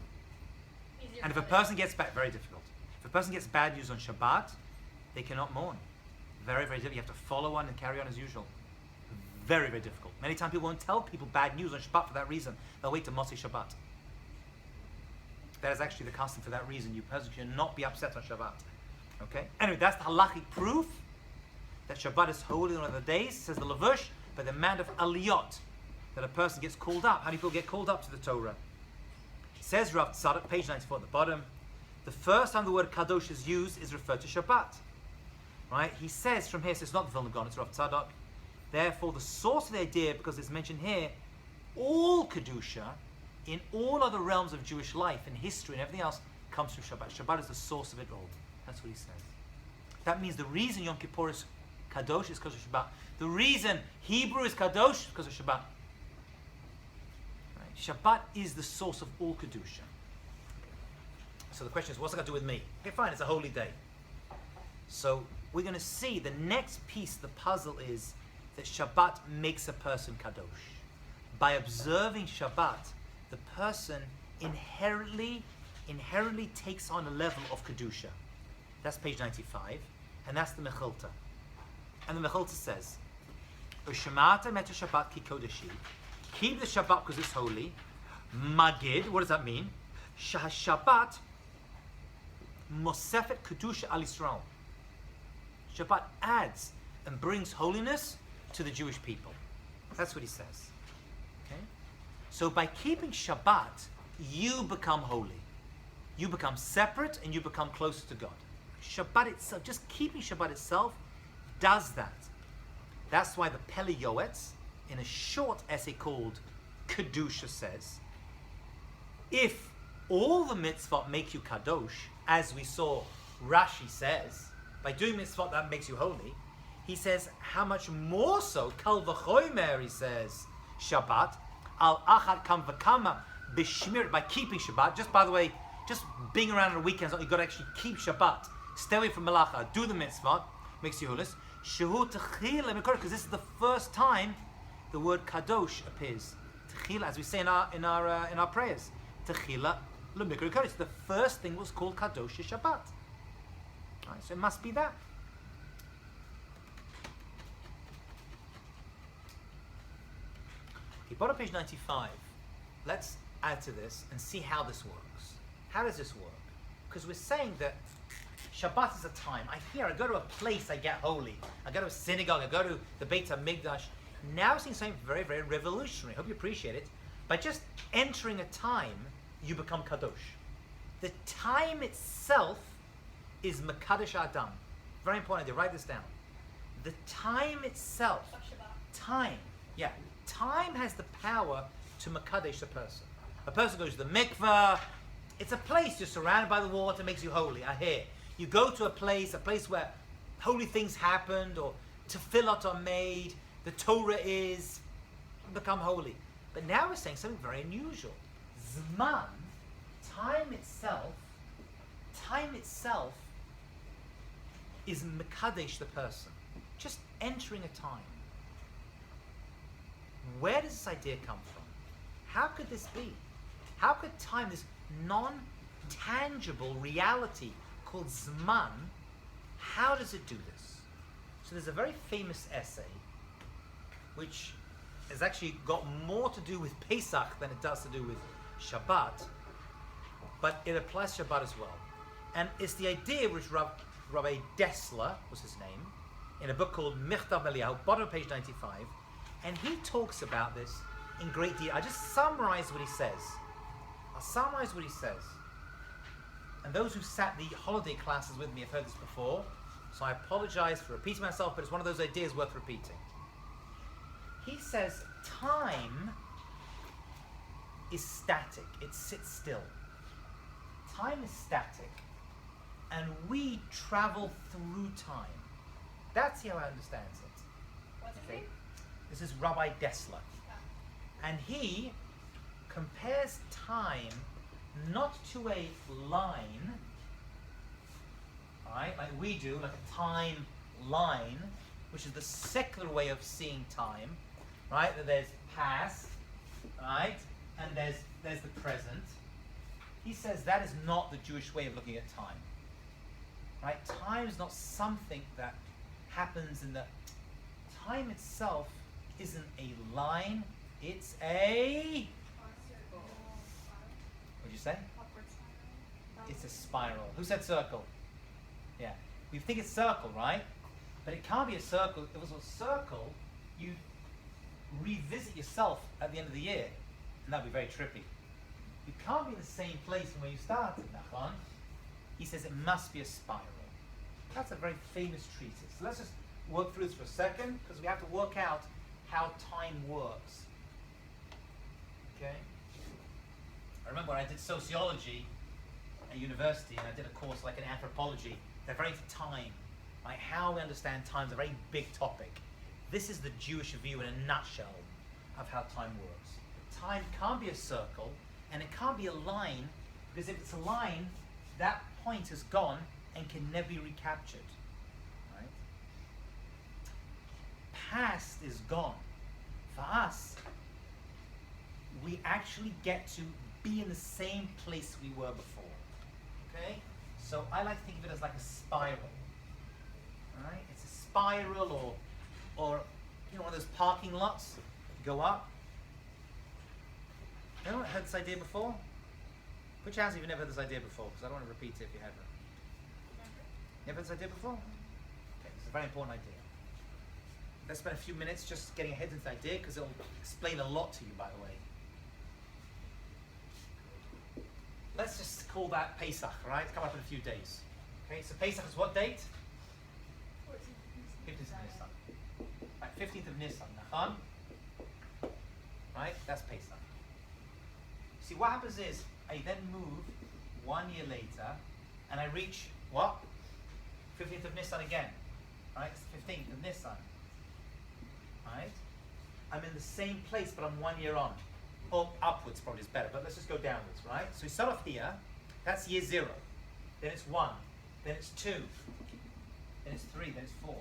easier And if a for person gets bad, very difficult. If a person gets bad news on Shabbat, they cannot mourn. Very, very difficult. You have to follow on and carry on as usual. Very, very difficult. Many times people won't tell people bad news on Shabbat for that reason. They'll wait till Motzei Shabbat. That is actually the custom for that reason. You person should not be upset on Shabbat. Okay? Anyway, that's the halachic proof that Shabbat is holy on other days, says the Levush, by the man of Aliyot, that a person gets called up. How do people get called up to the Torah? It says Rav Tzadok, page 94 at the bottom, the first time the word Kadosh is used is referred to Shabbat. Right? He says from here, so it's not the Vilna Gaon, it's Rav Tzadok. Therefore, the source of the idea, because it's mentioned here, all Kedusha, in all other realms of Jewish life and history and everything else, comes from Shabbat. Shabbat is the source of it all. That's what he says. That means the reason Yom Kippur is Kadosh is because of Shabbat. The reason Hebrew is Kadosh is because of Shabbat. Right? Shabbat is the source of all Kedusha. So the question is, what's it got to do with me? Okay, fine, it's a holy day. So we're going to see the next piece of the puzzle is that Shabbat makes a person Kadosh. By observing Shabbat, the person inherently takes on a level of Kedusha. That's page 95, and that's the Mechilta. And the Mechilta says, Ushemata meta Shabbat ki kodeshi. Keep the Shabbat because it's holy. Magid, what does that mean? Shabbat mosefet kedusha al Yisrael. Shabbat adds and brings holiness to the Jewish people. That's what he says. Okay? So by keeping Shabbat, you become holy. You become separate and you become closer to God. Shabbat itself, just keeping Shabbat itself, does that. That's why the Pele Yoetz, in a short essay called Kedusha, says, if all the mitzvot make you Kadosh, as we saw Rashi says, by doing mitzvot that makes you holy, he says, how much more so, Kal v'chomer, he says, Shabbat, al achad kam v'kama, b'shmir, by keeping Shabbat. Just by the way, just being around on the weekends, you've got to actually keep Shabbat. Stay away from Malacha, do the mitzvot, makes you holy. Shehu techila, because this is the first time the word Kadosh appears. Techila, as we say in our prayers. Techila, l'mikra kodesh. The first thing was called Kadosh is Shabbat. Right, so it must be that. Okay, bottom page 95. Let's add to this and see how this works. How does this work? Because we're saying that Shabbat is a time. I go to a place, I get holy. I go to a synagogue, I go to the Beit HaMikdash. Now we're seeing something very, very revolutionary. I hope you appreciate it. By just entering a time, you become Kadosh. The time itself is Mekadosh Adam. Very important, they write this down. The time itself, Of Shabbat. time has the power to Mekadosh a person. A person goes to the mikveh. It's a place you're surrounded by the water, makes you holy. I hear. You go to a place where holy things happened, or tefillot are made, the Torah is become holy. But now we're saying something very unusual. Zman, time itself is mekadesh the person. Just entering a time. Where does this idea come from? How could this be? How could time, this non-tangible reality called Zman, how does it do this? So there's a very famous essay which has actually got more to do with Pesach than it does to do with Shabbat, but it applies to Shabbat as well. And it's the idea which Rabbi Dessler was his name, in a book called Michtav Eliyahu, bottom of page 95, and he talks about this in great detail. I just summarize what he says. I'll summarize what he says. And those who sat the holiday classes with me have heard this before, so I apologize for repeating myself, but it's one of those ideas worth repeating. He says time is static, it sits still. Time is static, and we travel through time. That's how I understand it. What's his Okay. name? This is Rabbi Dessler. And he compares time not to a line, right, like we do, like a time line, which is the secular way of seeing time, right? That there's past, right, and there's the present. He says that is not the Jewish way of looking at time. Right? Time is not something that happens in the... Time itself isn't a line, it's a... What'd you say? It's a spiral. Who said circle? Yeah. We think it's circle, right? But it can't be a circle. If it was a circle, you'd revisit yourself at the end of the year. And that'd be very trippy. You can't be in the same place from where you started, Nachon. He says it must be a spiral. That's a very famous treatise. So let's just work through this for a second, because we have to work out how time works. Okay? I remember when I did sociology at university, and I did a course like in anthropology, they're very into time. Like how we understand time is a very big topic. This is the Jewish view in a nutshell of how time works. Time can't be a circle, and it can't be a line, because if it's a line, that point is gone and can never be recaptured. Right? Past is gone. For us, we actually get to be in the same place we were before. Okay? So I like to think of it as like a spiral. Right? It's a spiral, or you know, one of those parking lots. You go up. Anyone heard this idea before? Put your hands if you've never heard this idea before, because I don't want to repeat it if you haven't. Never heard this idea before? Okay, it's a very important idea. Let's spend a few minutes just getting ahead of this idea, because it'll explain a lot to you, by the way. Let's just call that Pesach, right? It's coming up in a few days. Okay, so Pesach is what date? 15th of Nisan. Right, 15th of Nisan, Nachon? Right, that's Pesach. See, what happens is, I then move 1 year later, and I reach, what? 15th of Nisan again. Right, it's 15th of Nisan. Right? I'm in the same place, but I'm 1 year on. Or upwards probably is better, but let's just go downwards, right? So we start off here, that's year 0. Then it's 1. Then it's 2. Then it's 3. Then it's 4.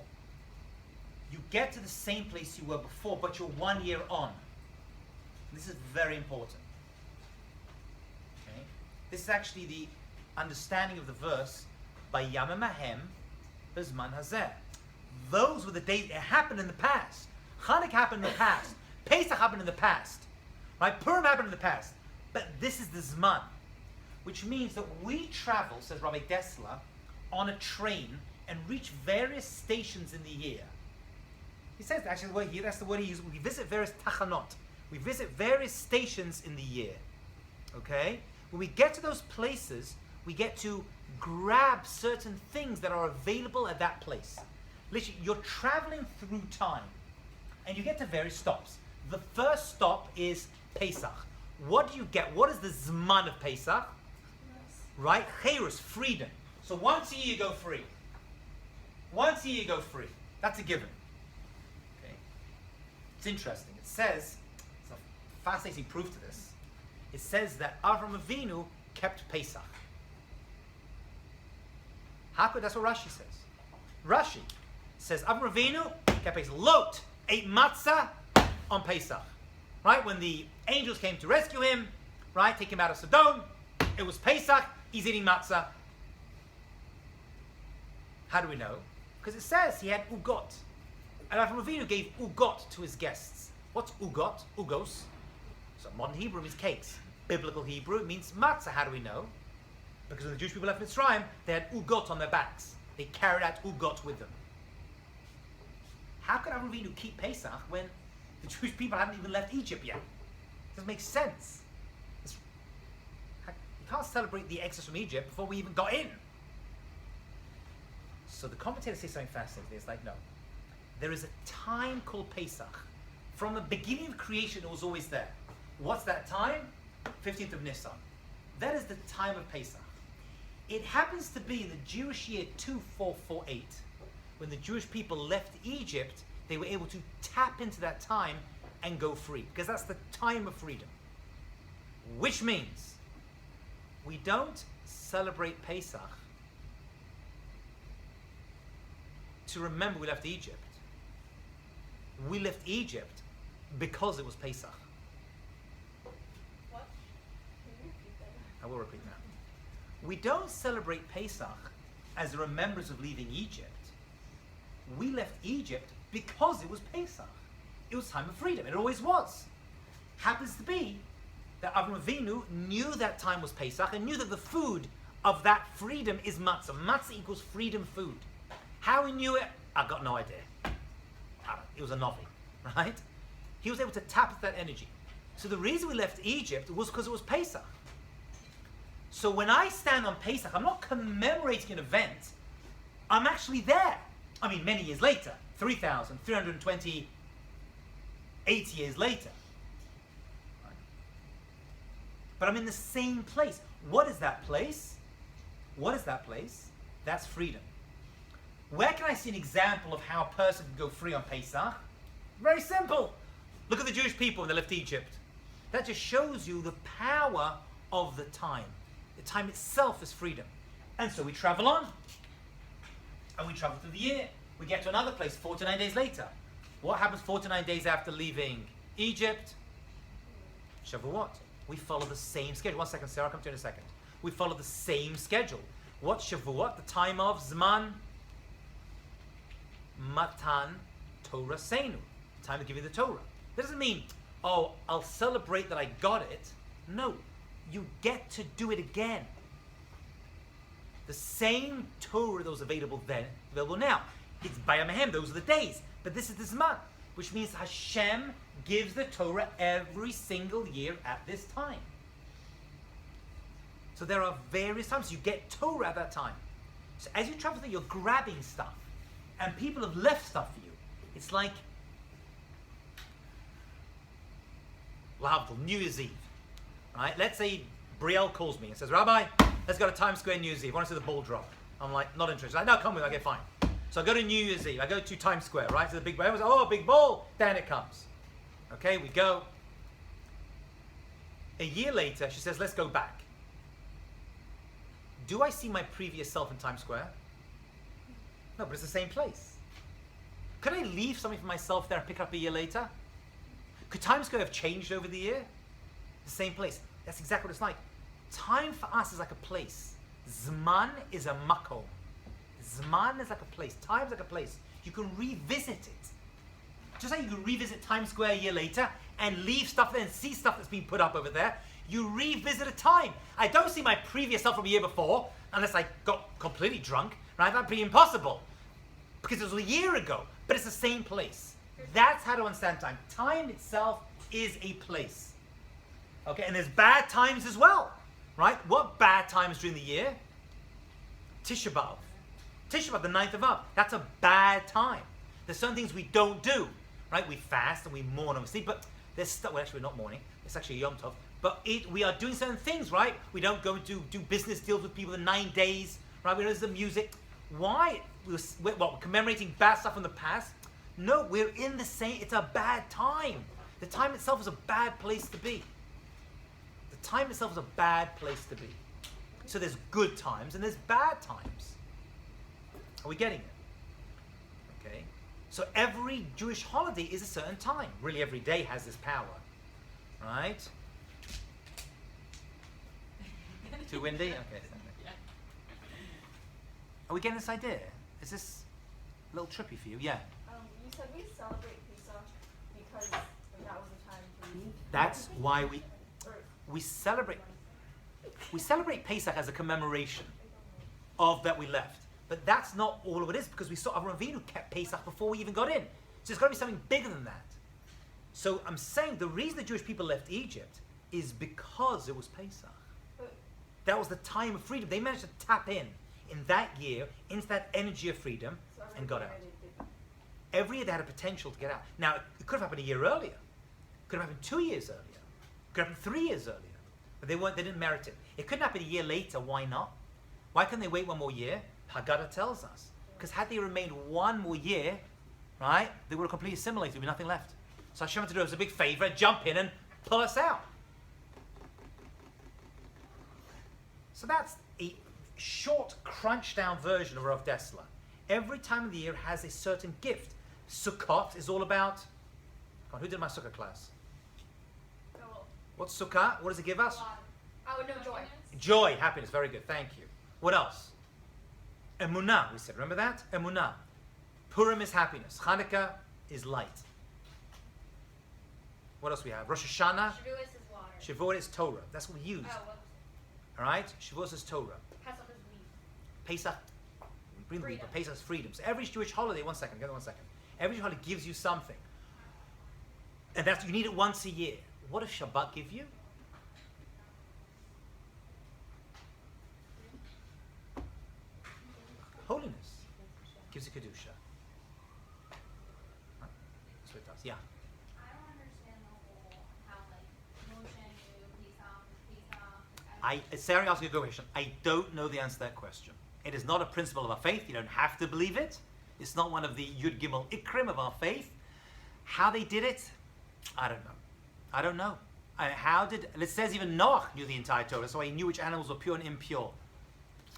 You get to the same place you were before, but you're 1 year on. This is very important. Okay? This is actually the understanding of the verse, by Yamim Ahem Bezman Hazeh. Those were the days it happened in the past. Chanukah happened in the past. Pesach happened in the past. Right? Purim happened in the past. But this is the Zman, which means that we travel, says Rabbi Dessler, on a train and reach various stations in the year. He says actually the word here, that's the word he uses. We visit various tachanot. We visit various stations in the year. Okay? When we get to those places, we get to grab certain things that are available at that place. Literally, you're traveling through time, and you get to various stops. The first stop is Pesach. What do you get? What is the Zman of Pesach? Right? Chayrus, freedom. So once a year you go free. Once a year you go free. That's a given. Okay. It's interesting. It says fascinating proof to this. It says that Avram Avinu kept Pesach. How could, that's what Rashi says. Rashi says Avram Avinu kept Pesach. Lot ate matzah on Pesach. Right? When the angels came to rescue him, right, take him out of Sodom, it was Pesach, he's eating matzah. How do we know? Because it says he had ugot. And Avram Avinu gave ugot to his guests. What's ugot? Ugos. So modern Hebrew means cakes. Biblical Hebrew means matzah. How do we know? Because when the Jewish people left Mitzrayim, they had ugot on their backs. They carried out ugot with them. How could Avram Avinu keep Pesach when the Jewish people hadn't even left Egypt yet? It doesn't make sense. You can't celebrate the exodus from Egypt before we even got in. So the commentators say something fascinating. It's like, no. There is a time called Pesach. From the beginning of creation, it was always there. What's that time? 15th of Nisan. That is the time of Pesach. It happens to be in the Jewish year 2448. When the Jewish people left Egypt, they were able to tap into that time and go free. Because that's the time of freedom. Which means we don't celebrate Pesach to remember we left Egypt. We left Egypt because it was Pesach. What? Can you repeat that? I will repeat now. We don't celebrate Pesach as a remembrance of leaving Egypt. We left Egypt because it was Pesach. It was time of freedom. It always was. Happens to be that Avram Avinu knew that time was Pesach and knew that the food of that freedom is matzah. Matzah equals freedom food. How he knew it, I've got no idea. It was a novi, right? He was able to tap into that energy. So the reason we left Egypt was because it was Pesach. So when I stand on Pesach, I'm not commemorating an event. I'm actually there. I mean, many years later, 328 years later. Right? But I'm in the same place. What is that place? What is that place? That's freedom. Where can I see an example of how a person can go free on Pesach? Very simple. Look at the Jewish people when they left Egypt. That just shows you the power of the time. The time itself is freedom. And so we travel on. And we travel through the year. We get to another place 49 days later. What happens 49 days after leaving Egypt? Shavuot. We follow the same schedule. 1 second, Sarah, I'll come to you in a second. We follow the same schedule. What's Shavuot? The time of Zman Matan Torah Seinu. Time to give you the Torah. That doesn't mean, oh, I'll celebrate that I got it. No, you get to do it again. The same Torah that was available then, available now. It's Bayamahem, those are the days. But this is the Zman, which means Hashem gives the Torah every single year at this time. So there are various times you get Torah at that time. So as you travel through, you're grabbing stuff. And people have left stuff for you. It's like New Year's Eve. Right? Let's say Brielle calls me and says, Rabbi, let's go to Times Square New Year's Eve. I want to see the ball drop. I'm like, not interested. Like, no, come with me. Okay, fine. So I go to New Year's Eve. I go to Times Square, right? To the big ball. Everyone's like, oh, big ball. Then it comes. Okay, we go. A year later, she says, let's go back. Do I see my previous self in Times Square? No, but it's the same place. Could I leave something for myself there and pick it up a year later? Could Times Square have changed over the year? The same place. That's exactly what it's like. Time for us is like a place. Zman is a makom. Zman is like a place. Time is like a place. You can revisit it. Just like you can revisit Times Square a year later and leave stuff there and see stuff that's been put up over there. You revisit a time. I don't see my previous self from a year before unless I got completely drunk. Right? That'd be impossible. Because it was a year ago. But it's the same place. That's how to understand time. Time itself is a place. Okay, and there's bad times as well. Right? What bad times during the year? Tisha B'Av. Tisha B'Av, the 9th of Av. That's a bad time. There's some things we don't do. Right? We fast and we mourn and we sleep. But there's stuff, well, actually we're not mourning. It's actually a Yom Tov. But we are doing certain things, right? We don't go to do business deals with people in 9 days. Right? We don't listen to music. Why? We're commemorating bad stuff from the past? No, we're in the same, it's a bad time. The time itself is a bad place to be. The time itself is a bad place to be. So there's good times and there's bad times. Are we getting it? Okay. So every Jewish holiday is a certain time. Really, every day has this power. Right? Too windy? Okay. Yeah. Are we getting this idea? Is this a little trippy for you? Yeah. You said we celebrate Pesach because that was the time to leave. That's why Or we celebrate Pesach as a commemoration of that we left. But that's not all of it is, because we saw Avraham Avinu kept Pesach before we even got in. So it's got to be something bigger than that. So I'm saying the reason the Jewish people left Egypt is because it was Pesach. That was the time of freedom. They managed to tap in that year into that energy of freedom so and got out. every year they did. Every year they had a potential to get out. Now, it could have happened a year earlier. It could have happened 2 years earlier. It could have happened 3 years earlier. But they didn't merit it. It couldn't happen a year later. Why not? Why couldn't they wait one more year? Haggadah tells us. Because had they remained one more year, right, they would have completely assimilated. There would be nothing left. So Hashem had to do us a big favor, jump in and pull us out. So that's a short, crunch down version of Rav Dessler. Every time of the year has a certain gift. Sukkot is all about. Come on, who did my Sukkah class? Cool. What's Sukkah? What does it give us? Oh, no, joy. Joy, happiness. Very good. Thank you. What else? Emunah, we said. Remember that? Emunah. Purim is happiness. Hanukkah is light. What else we have? Rosh Hashanah. Shavuos is water. Shavuot is Torah. That's what we use. Oh, whoops. All right? Shavuot is Torah. Pesach is weed. Pesach, bring the weed, but Freedom. Pesach is freedom. So every Jewish holiday, one second, every Jewish holiday gives you something. And that's, you need it once a year. What does Shabbat give you? Holiness. Gives you Kedusha. Right. That's what it does, yeah. I don't understand the whole how like Moshe knew Pesach. Sarah asked me a good question. I don't know the answer to that question. It is not a principle of our faith. You don't have to believe it. It's not one of the Yud Gimel Ikrim of our faith. How they did it, I don't know. It says even Noach knew the entire Torah, so he knew which animals were pure and impure.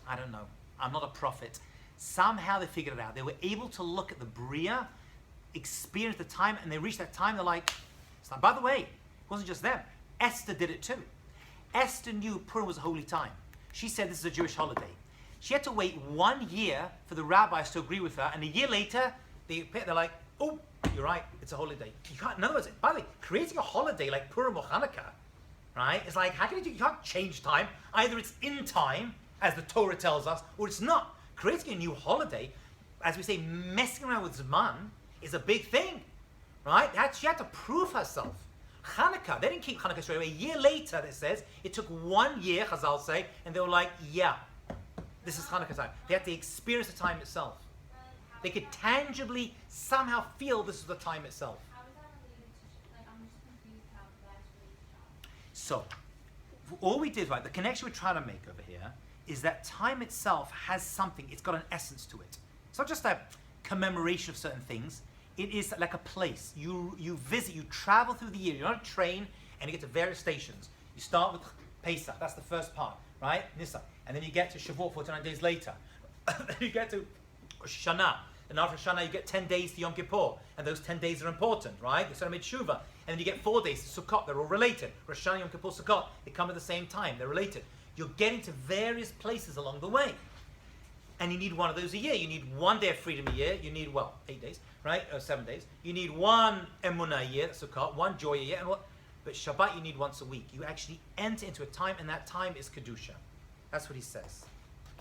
I don't know. I'm not a prophet. Somehow they figured it out. They were able to look at the Bria, experience the time, and they reached that time, they're like, it's like, by the way, it wasn't just them. Esther did it too. Esther knew Purim was a holy time. She said this is a Jewish holiday. She had to wait 1 year for the rabbis to agree with her, and a year later, they're like, oh, you're right, it's a holiday. You can't, in other words, by the way, creating a holiday like Purim or Hanukkah, right, it's like, how can you can't change time. Either it's in time, as the Torah tells us, or it's not. Creating a new holiday, as we say, messing around with Zman, is a big thing, right? She had to prove herself. Hanukkah, they didn't keep Hanukkah straight away. A year later, it says, it took 1 year, Chazal say, and they were like, yeah, this is Hanukkah time. They had to experience the time itself. They could tangibly somehow feel this is the time itself. How is that related to like I'm just confused how that's related to So, all we did, right, the connection we're trying to make over here is that time itself has something, it's got an essence to it. It's not just a commemoration of certain things, it is like a place. You visit, you travel through the year, you're on a train and you get to various stations. You start with Pesach, that's the first part, right? Nissa. And then you get to Shavuot 49 days later. Then you get to Rosh Hashanah. And after Rosh Hashanah, you get 10 days to Yom Kippur. And those 10 days are important, right? You sort of made Shuvah. And then you get 4 days to Sukkot. They're all related. Rosh Hashanah, Yom Kippur, Sukkot. They come at the same time. They're related. You're getting to various places along the way. And you need one of those a year. You need 1 day of freedom a year. You need, 8 days, right? Or 7 days. You need 1 Emunah a year, that's Sukkot. 1 joy a year. But Shabbat you need once a week. You actually enter into a time, and that time is Kedusha. That's what he says.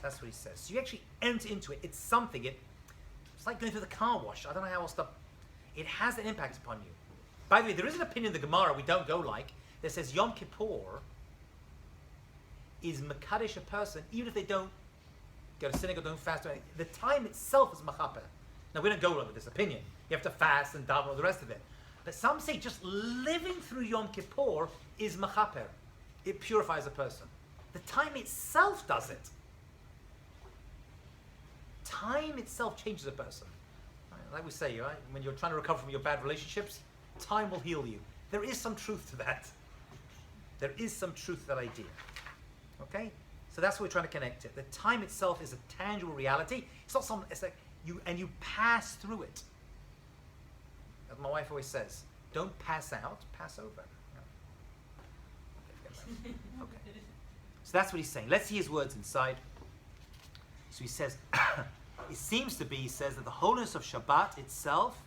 That's what he says. So you actually enter into it. It's something. It's like going through the car wash. I don't know how else to... It has an impact upon you. By the way, there is an opinion in the Gemara we don't go like that says Yom Kippur is Mekadesh a person, even if they don't go to synagogue, don't fast or anything. The time itself is Machaper. Now, we don't go along with this opinion. You have to fast and daven and all the rest of it. But some say just living through Yom Kippur is Machaper. It purifies a person. The time itself does it. Time itself changes a person. Right? Like we say, right? When you're trying to recover from your bad relationships, time will heal you. There is some truth to that. There is some truth to that idea. Okay? So that's what we're trying to connect it. The time itself is a tangible reality. It's not something, it's like you pass through it. As my wife always says, don't pass out, pass over. Okay. So that's what he's saying. Let's see his words inside. So he says, it seems to be, he says, that the holiness of Shabbat itself.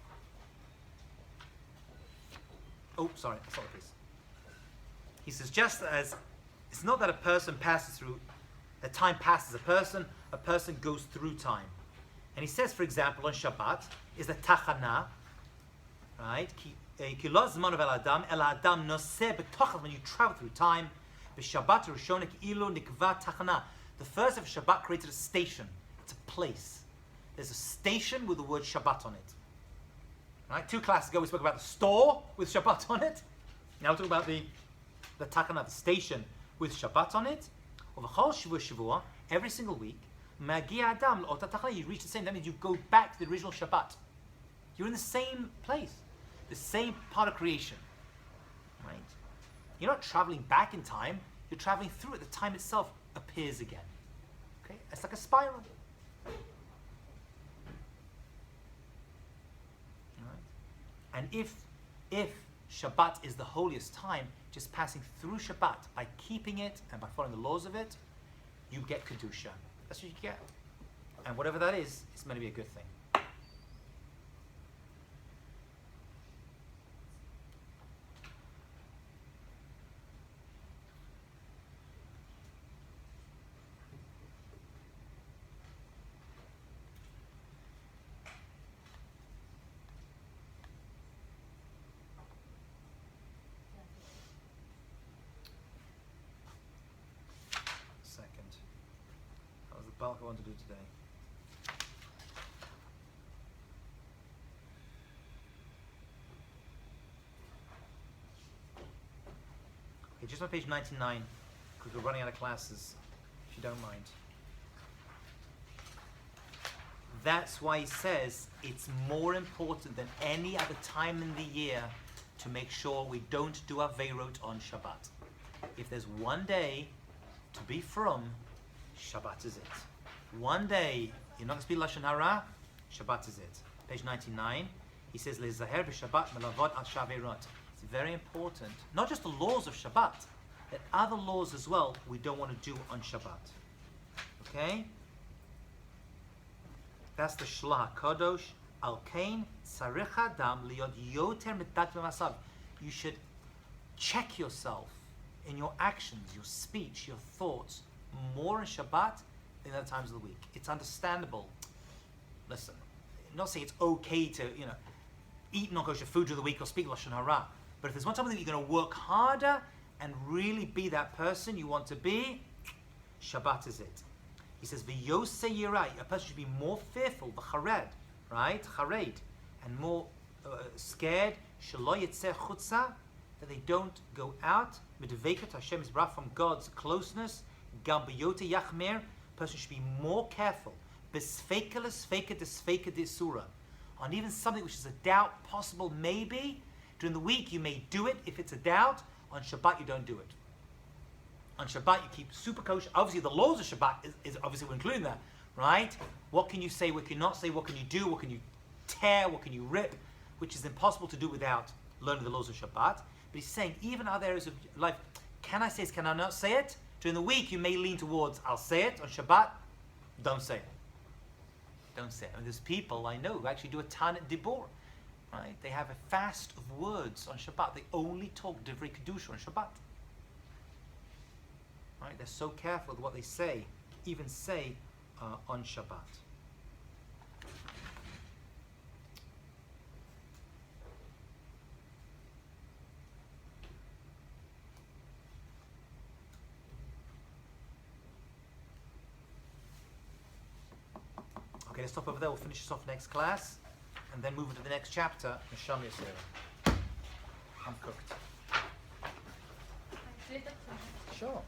Oh, sorry, that's not the case. He says, just as it's not that a person passes through, that time passes a person goes through time. And he says, for example, on Shabbat, is the tachana, right? When you travel through time, the first of Shabbat created a station. It's a place. There's a station with the word Shabbat on it. Right? 2 classes ago we spoke about the store with Shabbat on it. Now we'll talk about the tachana, the station with Shabbat on it. Every single week, you reach the same. That means you go back to the original Shabbat. You're in the same place, the same part of creation. Right? You're not traveling back in time. You're traveling through it. The time itself appears again. Okay? It's like a spiral. Right? And if Shabbat is the holiest time, just passing through Shabbat, by keeping it and by following the laws of it, you get Kedusha. That's what you get. And whatever that is, it's meant to be a good thing. That was the bulk I wanted to do today. Okay, just on page 99, because we're running out of classes, if you don't mind. That's why he says it's more important than any other time in the year to make sure we don't do Aveirot on Shabbat. If there's one day to be from, Shabbat is it. One day you're not going to speak Lashon Hara, Shabbat is it. Page 99, he says, Lezaher b'Shabbat melavot al Shaveirot. It's very important, not just the laws of Shabbat, that other laws as well we don't want to do on Shabbat. Okay? That's the Shlah Kadosh. Al Kain Tzarich Adam Liot Yoter Mitat B'Masav. You should check yourself in your actions, your speech, your thoughts, more in Shabbat than other times of the week. It's understandable. Listen, I'm not saying it's okay to, eat non-kosher food during the week or speak Lashon Hara. But if there's one time that you're going to work harder and really be that person you want to be, Shabbat is it. He says, V'yosei yirai, a person should be more fearful, v'chared, right? Chared, and more scared, shelo yitzeh chutza, that they don't go out, midveket Hashem is brought from God's closeness, gam b'yote yachmer, a person should be more careful, b'sfeika l'sfeika d'sfeika d'isura, on even something which is a doubt, possible maybe. During the week you may do it if it's a doubt, on Shabbat you don't do it. On Shabbat you keep super kosher. Obviously the laws of Shabbat is obviously we're including that, right? What can you say, what can you not say, what can you do, what can you tear, what can you rip, which is impossible to do without learning the laws of Shabbat. But he's saying even other areas of life, can I say it, can I not say it? During the week you may lean towards, I'll say it. On Shabbat, don't say it. Don't say it. I mean, there's people I know who actually do a Tanit Dibor. Right? They have a fast of words on Shabbat. They only talk Divrei Kedusha on Shabbat. Right? They're so careful with what they say, even say on Shabbat. Okay, let's stop over there. We'll finish this off next class, and then move into the next chapter, Neshama Yisera. I'm cooked. Sure.